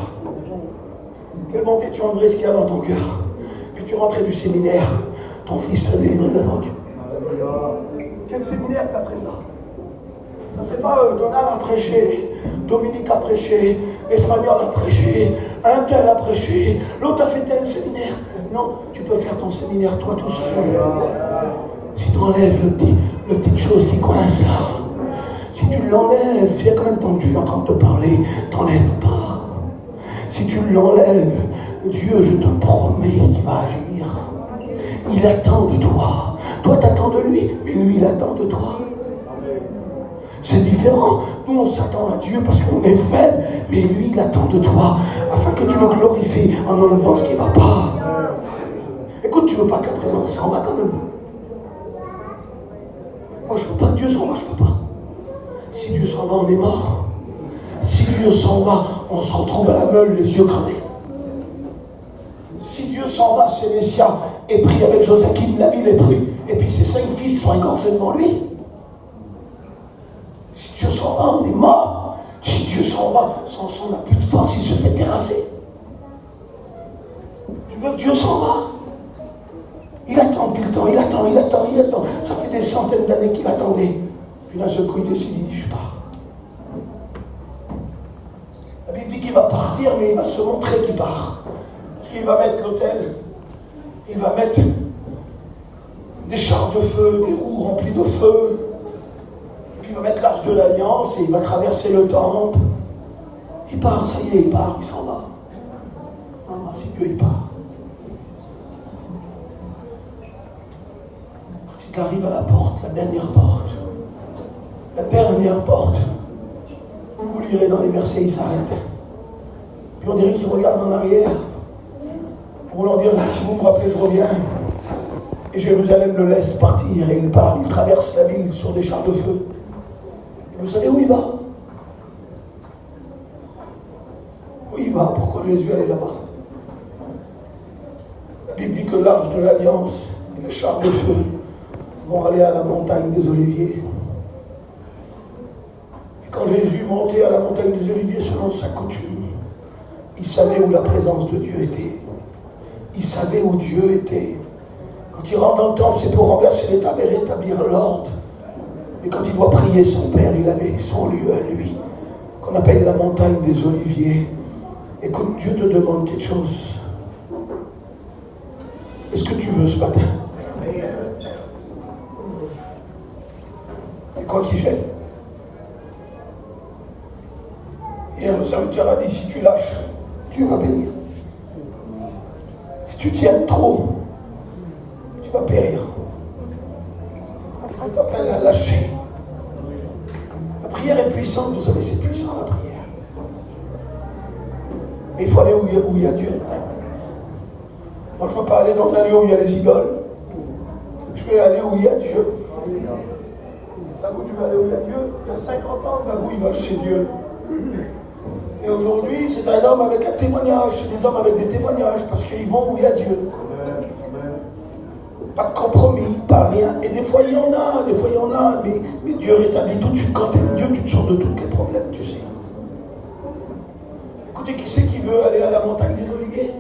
Quelle bonté tu enlèverais ce qu'il y a dans ton cœur. Puis tu rentrais du séminaire, ton fils serait délivré de la drogue. Quel séminaire ça serait ça? Ça ne serait pas Donald a prêché, Dominique a prêché, l'Espagnol a prêché, un tel a prêché, l'autre a fait tel séminaire. Non, tu peux faire ton séminaire toi tout seul. Si tu enlèves le petite chose qui coince là, si tu l'enlèves, il y a combien de temps que Dieu est en train de te parler, t'enlèves pas. Si tu l'enlèves, Dieu, je te promets qu'il va agir. Il attend de toi. Toi t'attends de lui, mais lui il attend de toi. C'est différent. Nous, on s'attend à Dieu parce qu'on est faible, mais lui, il attend de toi afin que tu le glorifies en enlevant ce qui ne va pas. Écoute, tu ne veux pas que la présence s'en va quand même. Moi, je ne veux pas que Dieu s'en va, je ne veux pas. Si Dieu s'en va, on est mort. Si Dieu s'en va, on se retrouve à la meule, les yeux crevés. Si Dieu s'en va, Sénécia est pris avec Joséachim, la ville est prise. Et puis ses 5 fils sont égorgés devant lui. Si Dieu s'en va, on est mort. Si Dieu s'en va, Samson n'a plus de force, il se fait terrasser. Tu veux que Dieu s'en va? Il attend depuis le temps, il attend. Ça fait des centaines d'années qu'il attendait. Puis d'un seul coup, il décide, il dit, je pars. La Bible dit qu'il va partir, mais il va se montrer qu'il part. Parce qu'il va mettre l'autel, il va mettre des chars de feu, des roues remplies de feu. Puis il va mettre l'arche de l'Alliance et il va traverser le temple. Il part, ça y est, il part, il s'en va. Ah, c'est Dieu, il part. Quand il arrive à la porte, la dernière porte, vous lirez dans les versets, il s'arrête. Puis on dirait qu'il regarde en arrière pour leur dire, si vous me rappelez, je reviens. Et Jérusalem le laisse partir et il part, il traverse la ville sur des chars de feu. Et vous savez où il va? Où il va? Pourquoi Jésus allait là-bas? La Bible dit que l'arche de l'Alliance et les chars de feu vont aller à la montagne des Oliviers. Et quand Jésus montait à la montagne des Oliviers selon sa coutume, il savait où la présence de Dieu était. Il savait où Dieu était. Quand il rentre dans le temple, c'est pour renverser les tables et rétablir l'ordre. Mais quand il doit prier son Père, il avait son lieu à lui, qu'on appelle la montagne des Oliviers. Écoute, Dieu te demande quelque chose. Est-ce que tu veux ce matin? C'est quoi qui gêne? Hier, le serviteur a dit, si tu lâches, Dieu va bénir. Si tu tiens trop, tu vas périr. Tu vas pas la lâcher. La prière est puissante, vous savez, c'est puissant la prière. Mais il faut aller où il y a Dieu. Moi, je ne veux pas aller dans un lieu où il y a les idoles. Je veux aller où il y a Dieu. Bagou, tu vas aller où il y a Dieu. Il y a 50 ans, Bagou, il va chez Dieu. Et aujourd'hui, c'est un homme avec un témoignage. C'est des hommes avec des témoignages parce qu'ils vont où il y a Dieu. Pas de compromis, pas rien. Et des fois, il y en a, mais Dieu rétablit tout de suite. Quand tu aimes Dieu, tu te sors de tous les problèmes, tu sais. Écoutez, qui c'est qui veut aller à la montagne des Oliviers?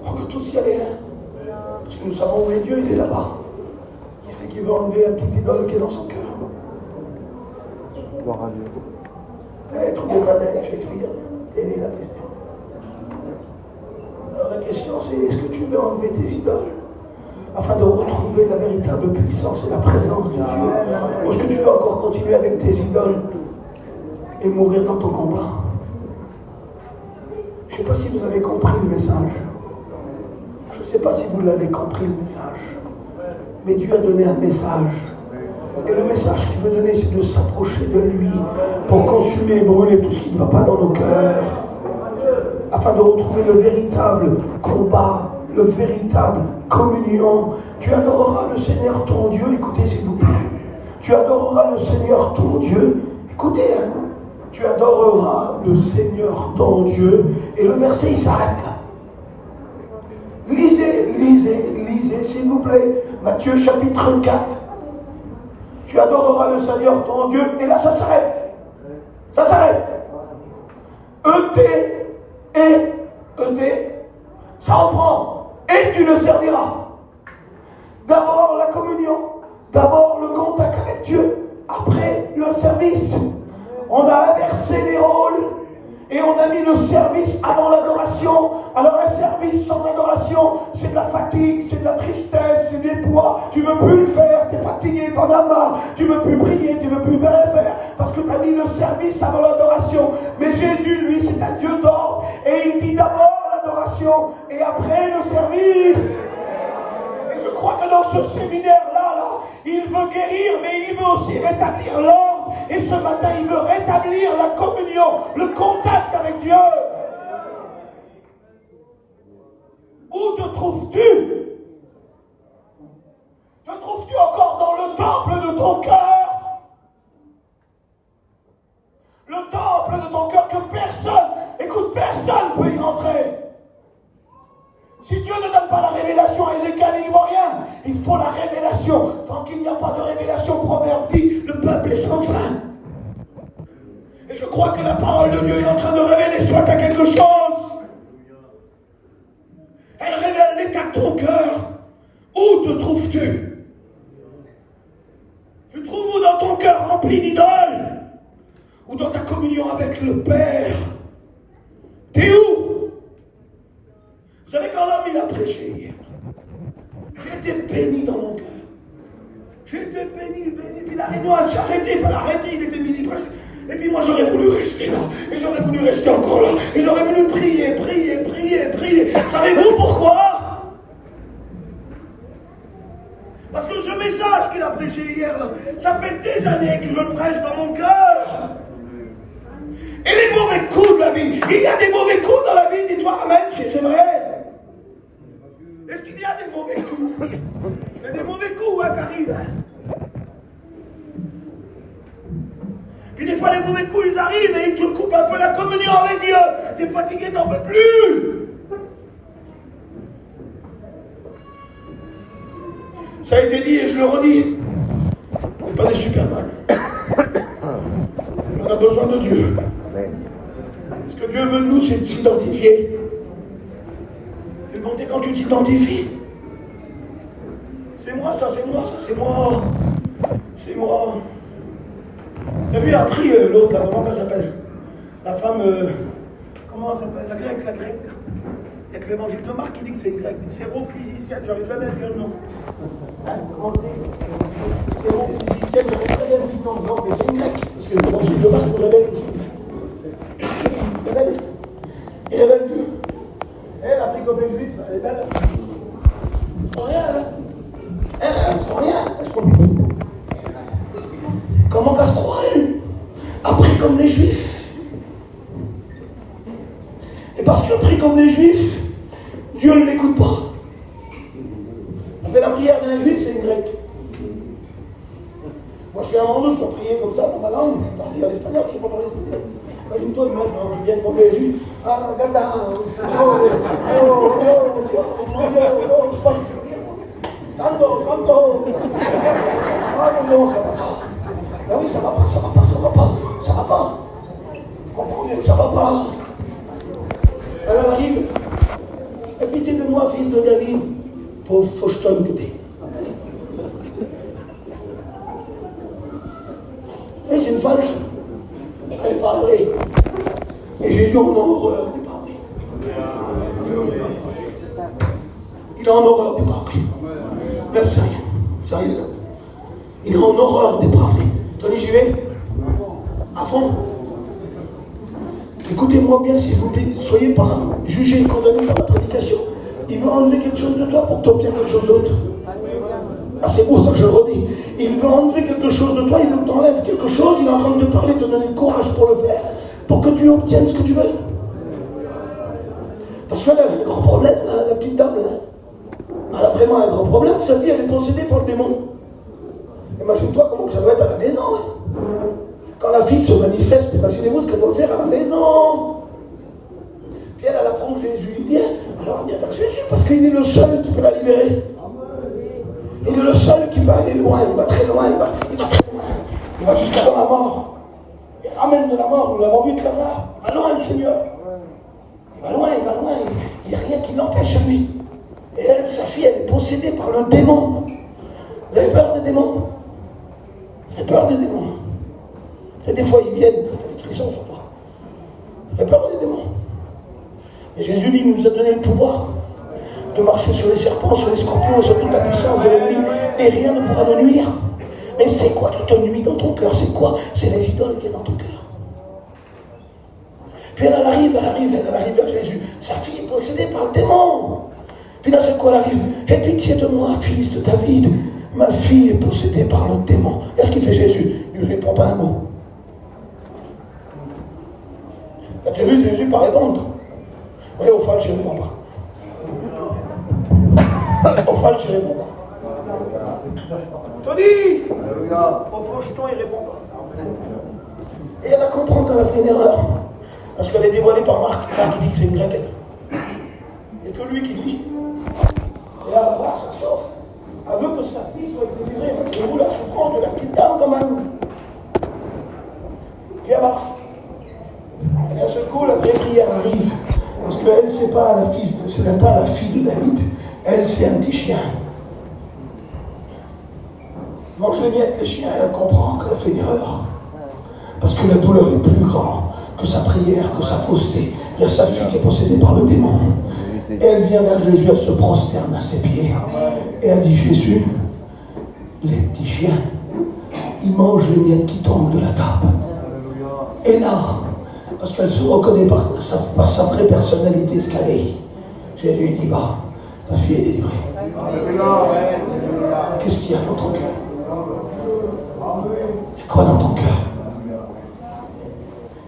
On veut tous y aller, hein? Parce que nous savons où est Dieu, il est là-bas. Qui c'est qui veut enlever la petite idole qui est dans son cœur? Gloire à Dieu. Être décadent, je vais expliquer. Quelle est la question? Alors la question c'est, est-ce que tu veux enlever tes idoles afin de retrouver la véritable puissance et la présence de Dieu? Ou est-ce que tu veux encore continuer avec tes idoles et mourir dans ton combat? Je ne sais pas si vous avez compris le message. Je ne sais pas si vous l'avez compris le message. Mais Dieu a donné un message. Et le message qu'il veut donner, c'est de s'approcher de lui pour consumer et brûler tout ce qui ne va pas dans nos cœurs, afin de retrouver le véritable combat, le véritable communion. Tu adoreras le Seigneur ton Dieu, écoutez s'il vous plaît. Tu adoreras le Seigneur ton Dieu, écoutez, hein. Tu adoreras le Seigneur ton Dieu. Et le verset, il s'arrête là. Lisez, s'il vous plaît. Matthieu chapitre 4. Tu adoreras le Seigneur ton Dieu. Et là, ça s'arrête. Ça s'arrête. Ça reprend. Et tu le serviras. D'abord la communion. D'abord le contact avec Dieu. Après le service. On a inversé les rôles. Et on a mis le service avant l'adoration. Alors un service sans adoration, c'est de la fatigue, c'est de la tristesse, c'est des poids. Tu ne veux plus le faire, tu es fatigué, tu en as marre. Tu ne veux plus prier, tu ne veux plus rien faire. Parce que tu as mis le service avant l'adoration. Mais Jésus, lui, c'est un Dieu d'ordre. Et il dit d'abord l'adoration et après le service. Et je crois que dans ce séminaire-là, il veut guérir, mais il veut aussi rétablir l'ordre. Et ce matin, il veut rétablir la communion, le contact avec Dieu. Où te trouves-tu? Te trouves-tu encore dans le temple de ton cœur? Le temple de ton cœur que personne ne peut y rentrer. Si Dieu ne donne pas la révélation à Ézéchiel, il ne voit rien. Il faut la révélation. Tant qu'il n'y a pas de révélation, Proverbe dit, le peuple est sans fin. Et je crois que la parole de Dieu est en train de révéler soit à quelque chose. Elle révèle l'état de ton cœur. Où te trouves-tu? Tu te trouves où dans ton cœur rempli d'idoles? Ou dans ta communion avec le Père? T'es où? Vous savez, quand l'homme il a prêché hier, j'ai été béni dans mon cœur. J'ai été béni. Puis la réunion a s'arrêté, il fallait arrêter, il était béni presque. Et puis moi j'aurais voulu rester là, et j'aurais voulu rester encore là, et j'aurais voulu prier. Savez-vous pourquoi? Parce que ce message qu'il a prêché hier, là, ça fait des années qu'il me prêche dans mon cœur. Et les mauvais coups de la vie, il y a des mauvais coups dans la vie, dis-toi amen, c'est vrai. Est-ce qu'il y a des mauvais coups? Il y a des mauvais coups qui arrivent. Puis des fois les mauvais coups ils arrivent et ils te coupent un peu la communion avec Dieu. T'es fatigué, t'en peux plus. Ça a été dit et je le redis. On n'est pas des Superman. On a besoin de Dieu. Ce que Dieu veut de nous, c'est de s'identifier. Et compter quand tu t'identifies. C'est moi, ça, c'est moi, ça, c'est moi. C'est moi. T'as vu, il a pris l'autre, là, comment elle s'appelle? La femme, comment elle s'appelle? La grecque. Il y a que l'évangile de Marc qui dit que c'est une grecque. Séro-physicienne, j'arrive jamais à dire le nom. Hein, comment c'est? Séro-physicienne, j'arrive très bien à dire le nom. Non, mais c'est une grecque. Parce que l'évangile de Marc nous révèle aussi. Il révèle Dieu. Elle a pris comme les juifs, elle est belle. Elle se rien, hein? Elle se rien, elle se croit. Comment qu'elle se croit, elle? Après comme les juifs. Et parce qu'elle prie comme les juifs, Dieu ne l'écoute pas. On fait la prière d'un juif, c'est une grecque. Moi je suis un moment je dois prier comme ça dans ma langue, je dois dire l'espagnol, je ne sais pas parler espagnol. Imagine-toi, je viens de mon Jésus. Ah, regarde, Santo. Ah non, ça va pas. Ben oui, ça va pas. Comprenez que ça va pas. Elle arrive. Aie pitié de moi, fils de David. Pauvre fauchetonne que t'es. Et c'est une falche. Elle n'est pas vraie. Et Jésus en a horreur des pauvres. Il a en horreur des pauvres. Laisse ça rien. Ça arrive là. Il a en horreur des pauvres. Tony, j'y vais. À fond. Écoutez-moi bien, s'il vous plaît. Soyez pas jugés et condamnés par la prédication. Il veut enlever quelque chose de toi pour que tu obtiennes quelque chose d'autre. Ah, c'est beau ça que je le redis. Il veut enlever quelque chose de toi, il veut que tu enlèves quelque chose, il est en train de te parler, te donner le courage pour le faire, pour que tu obtiennes ce que tu veux. Parce qu'elle a un grand problème, la petite dame. Elle a vraiment un grand problème, sa fille elle est possédée par le démon. Imagine-toi comment ça doit être à la maison. Quand la fille se manifeste, imaginez-vous ce qu'elle doit faire à la maison. Puis elle apprend Jésus, il vient. Alors elle vient vers Jésus parce qu'il est le seul qui peut la libérer. Il est le seul qui peut aller loin, il va très loin, il va très loin. Il va jusqu'à dans la mort. Il ramène de la mort, nous l'avons vu avec Lazare. Il va loin le Seigneur. Il va loin. Il n'y a rien qui l'empêche lui. Et elle, sa fille, elle est possédée par le démon. Vous avez peur des démons? J'ai peur des démons. Et des fois, ils viennent, ils frissons sur toi. J'ai peur des démons. Et Jésus dit, il nous a donné le pouvoir de marcher sur les serpents, sur les scorpions et sur toute la puissance de l'ennemi. Et rien ne pourra nous nuire. Mais c'est quoi qui te nuit dans ton cœur? C'est quoi? C'est les idoles qui sont dans ton cœur. Puis elle arrive vers Jésus. Sa fille est possédée par le démon. Puis d'un seul coup, elle arrive. Aie pitié de moi, fils de David. Ma fille est possédée par le démon. Qu'est-ce qu'il fait Jésus? Il ne lui répond pas un mot. As-tu vu Jésus pas répondre? Oui, au fond, je ne réponds pas. Au fond, je ne réponds pas. Tony! Au faucheton, il ne répond pas. Et elle a compris qu'elle a fait une erreur. Parce qu'elle est dévoilée par Marc. Marc qui dit que c'est une grecque. Il n'y a que lui qui dit. Et là, ça sort. Elle veut que sa fille soit délivrée. Et vous la souffrance de la petite dame quand même. Viens marche. Et à ce coup, la vraie prière arrive. Parce qu'elle, c'est pas la fille, ce n'est pas la fille de David. Elle, c'est un petit chien. Mange les miettes, les chiens, elle comprend qu'elle a fait une erreur. Parce que la douleur est plus grande que sa prière, que sa fausseté. Il y a sa fille qui est possédée par le démon. Et elle vient vers Jésus, elle se prosterne à ses pieds. Et elle dit, Jésus, les petits chiens, ils mangent les miettes qui tombent de la table. Et là, parce qu'elle se reconnaît par sa vraie personnalité, ce qu'elle est, Jésus lui dit, va, ta fille est délivrée. Qu'est-ce qu'il y a dans ton cœur? Il y a quoi dans ton cœur?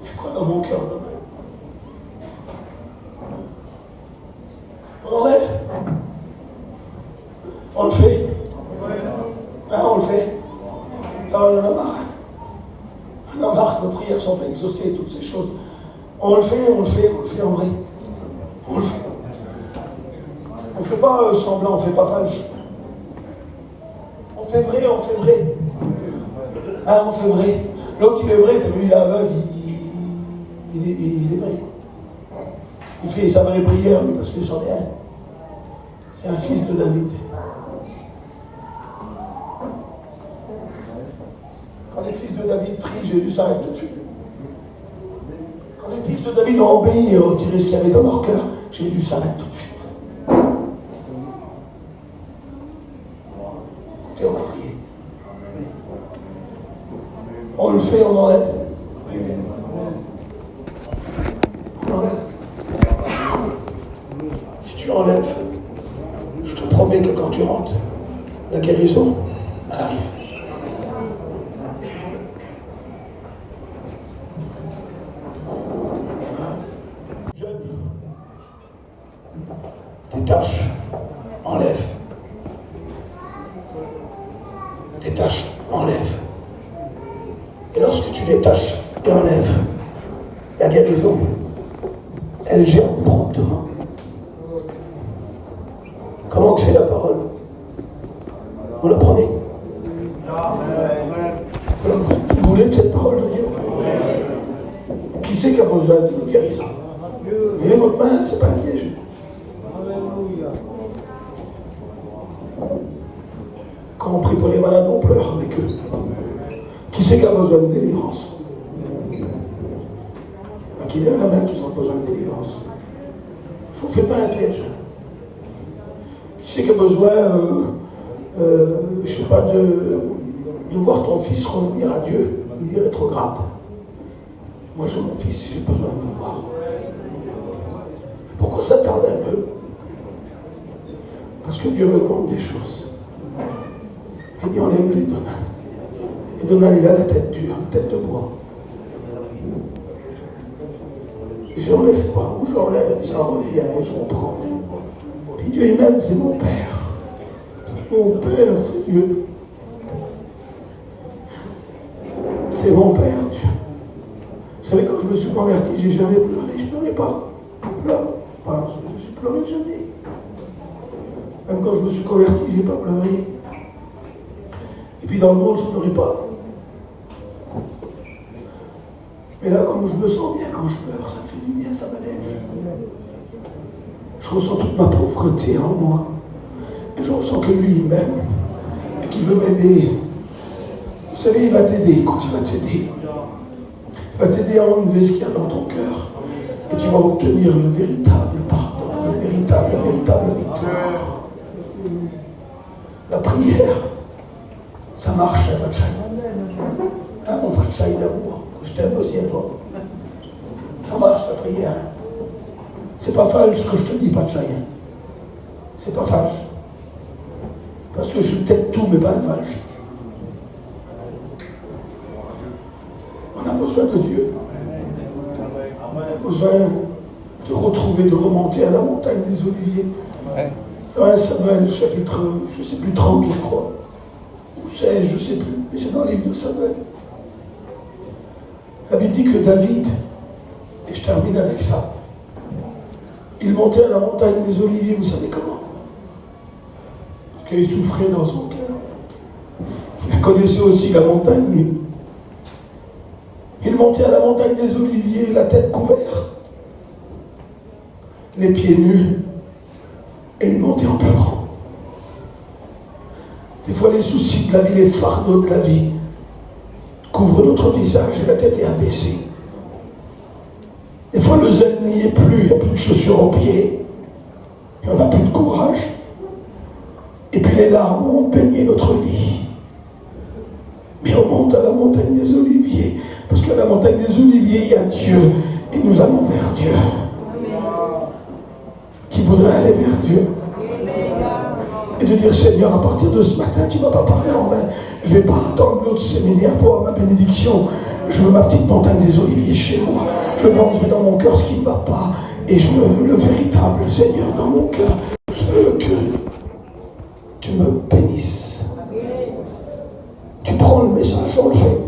Il y a quoi dans mon cœur? On enlève? On le fait? Hein, on le fait? Ça va, on en a marre. On en a marre que nos prières sont exaucées, toutes ces choses. On le fait en vrai. On le fait. On ne fait pas semblant, on ne fait pas falche. On fait vrai. Ah, on fait vrai. L'autre, il est vrai, t'as vu, il est aveugle, il est vrai. Il fait sa vraie prière, lui, parce qu'il s'en est un. C'est un fils de David. Quand les fils de David prient, Jésus s'arrête tout de suite. Quand les fils de David ont obéi et ont retiré ce qu'il y avait dans leur cœur, Jésus s'arrête tout de suite. Et on va prier. On le fait, on enlève. On enlève. Si tu enlèves, je te promets que quand tu rentres, la guérison, elle arrive. Jeune, détache, enlève. Détache, enlève. Et lorsque tu détaches et enlèves, la guérison, elle gère promptement. Comment que c'est la parole? Vous la prenez? Vous voulez de cette parole de Dieu? Qui c'est qui a besoin de guérison? Et votre main, c'est pas un piège. Quand on prie pour les malades, on pleure avec eux. Qui c'est qui a besoin de délivrance? Qui lève la main qui ont besoin de délivrance? Je ne vous fais pas un piège. Qui c'est qui a besoin, je ne sais pas, de voir ton fils revenir à Dieu? Il est rétrograde. Moi j'ai mon fils, j'ai besoin de le voir. Pourquoi ça tarde un peu? Parce que Dieu me demande des choses. Il dit enlève les Donald. Et Donald, il a la tête dure, la tête de bois. J'enlève pas, ou j'enlève, ça revient, et je reprends. Puis Dieu lui-même, c'est mon Père. Mon Père, c'est Dieu. C'est mon Père, Dieu. Vous savez, quand je me suis converti, j'ai jamais pleuré, je ne pleurais pas. Je pleure pas, je pleurais jamais. Même quand je me suis converti, je n'ai pas pleuré. Et puis dans le monde, je ne pleurais pas. Mais là, comme je me sens bien quand je pleure, ça me fait du bien, ça m'allège. Je ressens toute ma pauvreté en moi. Et je ressens que lui, il m'aime. Et qu'il veut m'aider. Vous savez, il va t'aider quand il va t'aider. Il va t'aider à enlever ce qu'il y a dans ton cœur. Et tu vas obtenir le véritable pardon, la véritable victoire. La prière, ça marche, hein, Bachai. Hein, mon Bachai d'amour. Je t'aime aussi à toi. Ça marche la prière. C'est pas falche ce que je te dis, Bachai. C'est pas falche. Parce que je t'aide tout, mais pas un falche. On a besoin de Dieu. On a besoin de retrouver, de remonter à la montagne des Oliviers. Ouais. 1 Samuel, chapitre, je ne sais plus, 30, je crois. Ou 16, je ne sais plus. Mais c'est dans le livre de Samuel. La Bible dit que David, et je termine avec ça, il montait à la montagne des Oliviers, vous savez comment? qu'il souffrait dans son cœur. Il connaissait aussi la montagne, lui. Il montait à la montagne des Oliviers, la tête couverte, les pieds nus, et il montait en pleurant. Des fois, les soucis de la vie, les fardeaux de la vie couvrent notre visage et la tête est abaissée. Des fois, le zèle n'y est plus, il n'y a plus de chaussures aux pieds, et on n'a plus de courage. Et puis les larmes ont baigné notre lit. Mais on monte à la montagne des Oliviers, parce qu'à la montagne des Oliviers, il y a Dieu, et nous allons vers Dieu. Qui voudrait aller vers Dieu et de dire, Seigneur, à partir de ce matin, tu ne vas pas parler en vain. Je ne vais pas attendre l'autre séminaire pour avoir ma bénédiction. Je veux ma petite montagne des Oliviers chez moi. Je veux enlever dans mon cœur ce qui ne va pas. Et je veux le véritable Seigneur dans mon cœur. Je veux que tu me bénisses. Tu prends le message, on le fait.